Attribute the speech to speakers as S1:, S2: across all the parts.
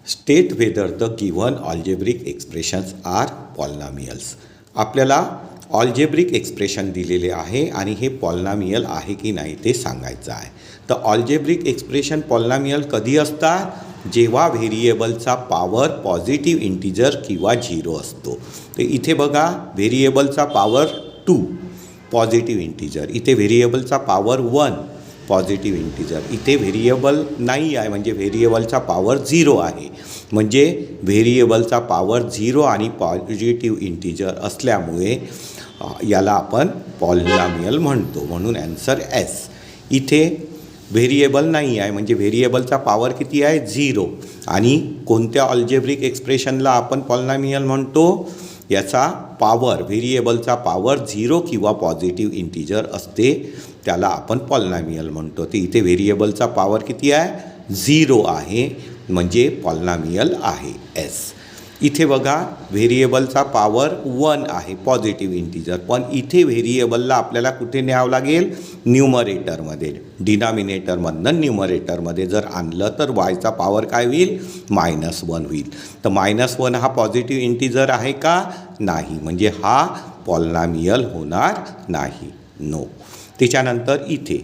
S1: State whether the given algebraic expressions are polynomials. आपल्याला algebraic expression दिलेले आहे आणि हे पॉलिनॉमियल आहे की नाही ते सांगायचं आहे. तर ऑल्जेब्रिक एक्सप्रेशन पॉलिनॉमियल कधी असतात? जेव्हा व्हेरिएबलचा पॉवर पॉझिटिव्ह इंटिजर किंवा 0 असतो. तर इथे बघा, व्हेरिएबलचा पॉवर 2 पॉझिटिव्ह इंटिजर, इथे व्हेरिएबलचा पॉवर 1 पॉझिटिव्ह इंटिजर, इथे व्हेरिएबल नाही आहे म्हणजे व्हेरिएबलचा पॉवर 0 आहे. म्हणजे व्हेरिएबलचा पॉवर 0 आणि पॉझिटिव्ह इंटिजर असल्यामुळे याला आपण पॉलिनॉमियल म्हणतो. म्हणून ॲन्सर एस. इथे व्हेरिएबल नाही आहे म्हणजे व्हेरिएबलचा पॉवर किती आहे? 0. आणि कोणत्या ऑल्जेब्रिक एक्सप्रेशनला आपण पॉलिनॉमियल म्हणतो? याचा पॉवर, व्हेरिएबलचा पॉवर 0 किंवा पॉझिटिव्ह इंटिजर असते, त्याला आपण पॉलिनॉमियल म्हणतो. तर इथे व्हेरिएबलचा पॉवर किती आहे? 0 आहे म्हणजे पॉलिनॉमियल आहे एस. इथे बघा, व्हेरिएबलचा पॉवर 1 आहे पॉझिटिव्ह इंटिजर, पण इथे व्हेरिएबलला आपल्याला कुठे न्यावं लागेल? न्यूमरेटरमध्ये. डिनॉमिनेटरमधनं न्यूमरेटरमध्ये जर आणलं तर वायचा पॉवर काय होईल? -1 होईल. तर -1 हा पॉझिटिव्ह इंटिजर आहे का? नाही. म्हणजे हा पॉलिनॉमियल होणार नाही. नो. त्याच्यानंतर इथे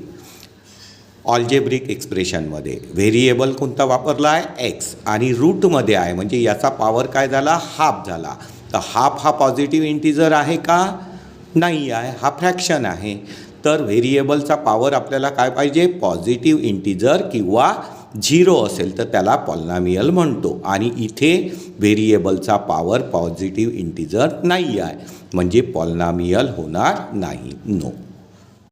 S1: ऑल्जेब्रिक एक्सप्रेशनमध्ये व्हेरिएबल कोणता वापरला आहे? एक्स, आणि रूटमध्ये आहे म्हणजे याचा पॉवर काय झाला? हाफ झाला. तर हाफ हा पॉझिटिव्ह इंटिजर आहे का? नाही आहे, हा फ्रॅक्शन आहे. तर व्हेरिएबलचा पॉवर आपल्याला काय पाहिजे? पॉझिटिव्ह इंटिजर किंवा 0 असेल तर त्याला पॉलिनॉमियल म्हणतो. आणि इथे व्हेरिएबलचा पॉवर पॉझिटिव्ह इंटिजर नाही आहे म्हणजे पॉलिनॉमियल होणार नाही. नो.